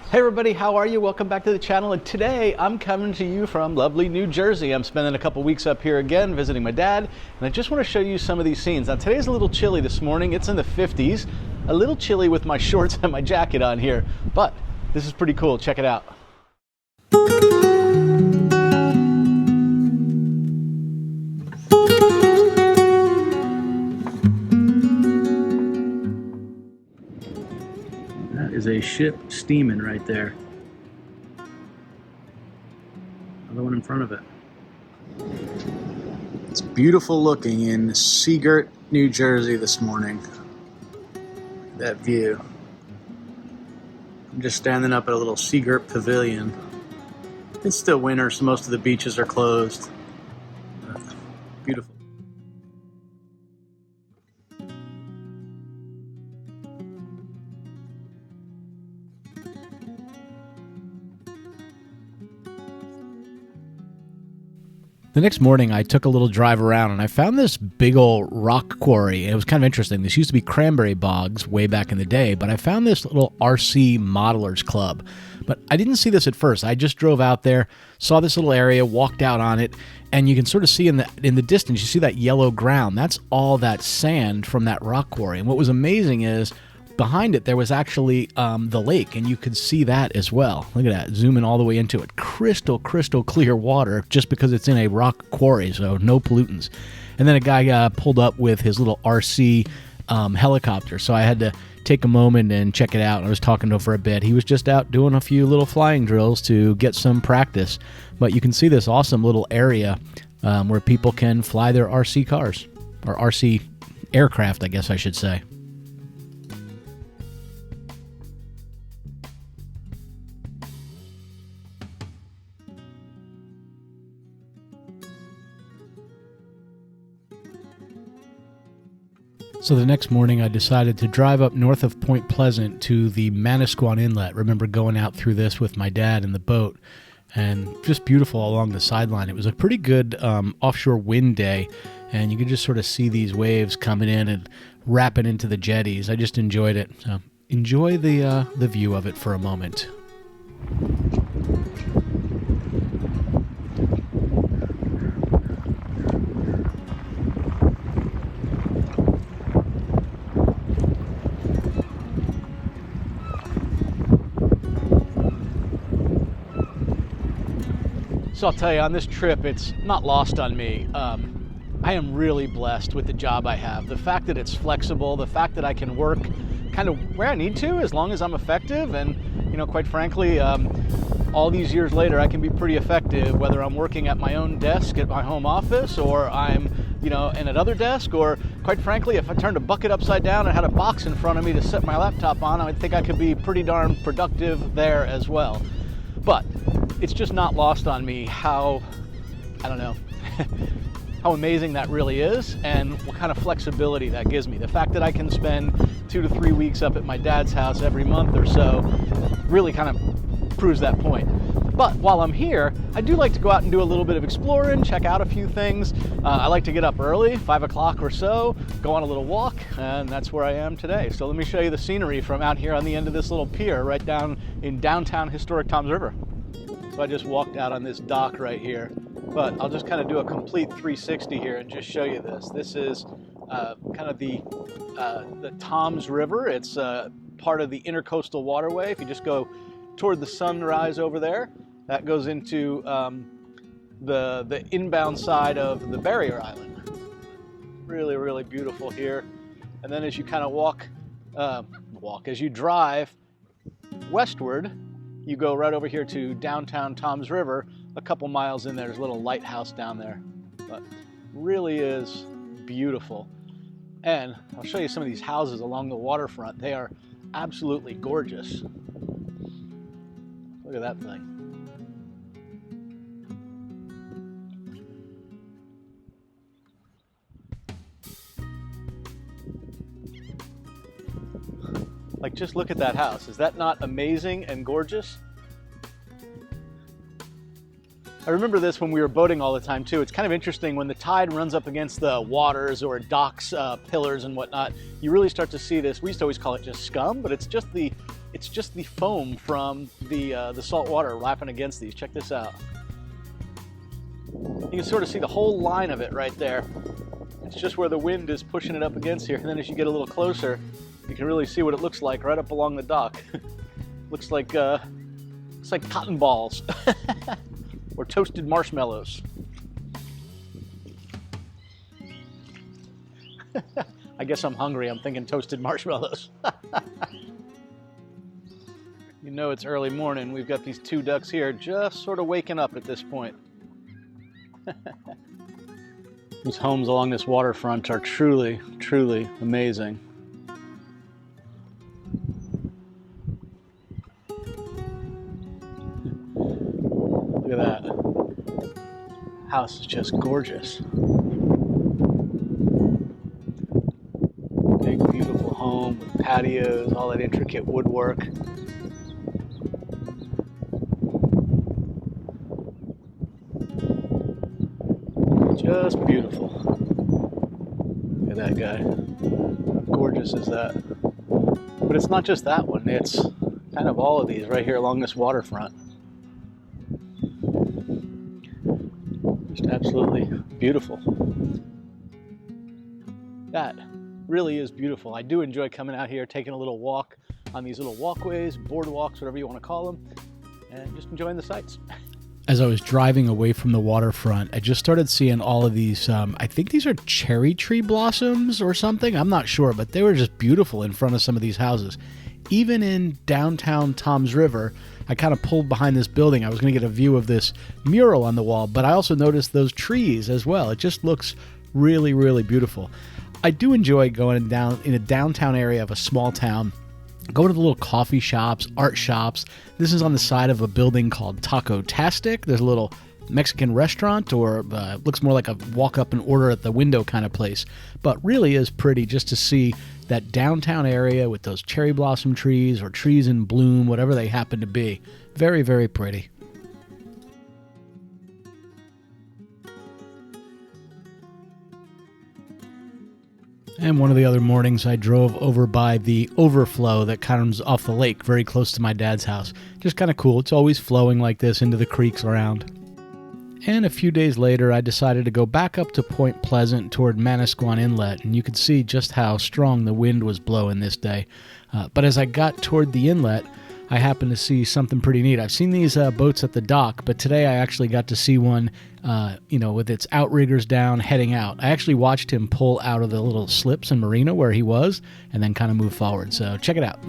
Hey everybody, how are you? Welcome back to the channel, and today I'm coming to you from lovely New Jersey. I'm spending a couple weeks up here again visiting my dad, and I just want to show you some of these scenes. Now today's a little chilly this morning. It's in the 50s, a little chilly with my shorts and my jacket on here, but this is pretty cool. Check it out. That is a ship steaming right there. Another one in front of it. It's beautiful looking in Girt, New Jersey this morning. That view. I'm just standing up at a little Girt pavilion. It's still winter, so most of the beaches are closed. Beautiful. The next morning, I took a little drive around and I found this big old rock quarry. It was kind of interesting. This used to be cranberry bogs way back in the day, but I found this little RC modelers club. But I didn't see this at first. I just drove out there, saw this little area, walked out on it, and you can sort of see in the distance, you see that yellow ground. That's all that sand from that rock quarry. And what was amazing is behind it, there was actually the lake, and you could see that as well. Look at that, zooming all the way into it. Crystal clear water, just because it's in a rock quarry, so no pollutants. And then a guy pulled up with his little RC helicopter, so I had to take a moment and check it out. I was talking to him for a bit. He was just out doing a few little flying drills to get some practice. But you can see this awesome little area where people can fly their RC cars, or RC aircraft, I guess I should say. So the next morning, I decided to drive up north of Point Pleasant to the Manisquan Inlet. Remember going out through this with my dad in the boat, and just beautiful along the sideline. It was a pretty good offshore wind day, and you could just sort of see these waves coming in and wrapping into the jetties. I just enjoyed it. So enjoy the view of it for a moment. So I'll tell you, on this trip, it's not lost on me. I am really blessed with the job I have. The fact that it's flexible, the fact that I can work kind of where I need to, as long as I'm effective. And, you know, quite frankly, all these years later, I can be pretty effective, whether I'm working at my own desk at my home office, or I'm, you know, in another desk, or quite frankly, if I turned a bucket upside down and had a box in front of me to set my laptop on, I would think I could be pretty darn productive there as well. But it's just not lost on me how, I don't know, how amazing that really is, and what kind of flexibility that gives me. The fact that I can spend 2 to 3 weeks up at my dad's house every month or so really kind of proves that point. But while I'm here, I do like to go out and do a little bit of exploring, check out a few things. I like to get up early, 5 o'clock or so, go on a little walk, and that's where I am today. So let me show you the scenery from out here on the end of this little pier right down in downtown historic Toms River. So I just walked out on this dock right here, but I'll just kind of do a complete 360 here and just show you this. This is kind of the Toms River. It's part of the Intercoastal Waterway. If you just go toward the sunrise over there, that goes into the inbound side of the barrier island. Really beautiful here. And then as you kind of as you drive westward, you go right over here to downtown Toms River. A couple miles in there's a little lighthouse down there. But really is beautiful. And I'll show you some of these houses along the waterfront. They are absolutely gorgeous. Look at that thing. Like, just look at that house. Is that not amazing and gorgeous? I remember this when we were boating all the time too. It's kind of interesting when the tide runs up against the waters or docks, pillars and whatnot, you really start to see this. We used to always call it just scum, but it's it's just the foam from the salt water lapping against these. Check this out. You can sort of see the whole line of it right there. It's just where the wind is pushing it up against here. And then as you get a little closer, you can really see what it looks like right up along the dock. looks like cotton balls or toasted marshmallows. I guess I'm hungry. I'm thinking toasted marshmallows. You know it's early morning. We've got these two ducks here just sort of waking up at this point. These homes along this waterfront are truly, truly amazing. Look at that. House is just gorgeous. Big, beautiful home with patios, all that intricate woodwork. Just beautiful. Look at that guy. How gorgeous is that? But it's not just that one. It's kind of all of these right here along this waterfront. Just absolutely beautiful. That really is beautiful. I do enjoy coming out here, taking a little walk on these little walkways, boardwalks, whatever you want to call them, and just enjoying the sights. As I was driving away from the waterfront, I just started seeing all of these, I think these are cherry tree blossoms or something. I'm not sure, but they were just beautiful in front of some of these houses. Even in downtown Toms River, I kind of pulled behind this building. I was going to get a view of this mural on the wall, but I also noticed those trees as well. It just looks really, really beautiful. I do enjoy going down in a downtown area of a small town, go to the little coffee shops, art shops. This is on the side of a building called Taco Tastic. There's a little Mexican restaurant, or looks more like a walk up and order at the window kind of place. But really is pretty just to see that downtown area with those cherry blossom trees or trees in bloom, whatever they happen to be. Very, very pretty. And one of the other mornings, I drove over by the overflow that comes off the lake very close to my dad's house. Just kind of cool. It's always flowing like this into the creeks around. And a few days later, I decided to go back up to Point Pleasant toward Manasquan Inlet, and you could see just how strong the wind was blowing this day. But as I got toward the inlet, I happened to see something pretty neat. I've seen these boats at the dock, but today I actually got to see one, with its outriggers down, heading out. I actually watched him pull out of the little slips and marina where he was, and then kind of move forward. So check it out.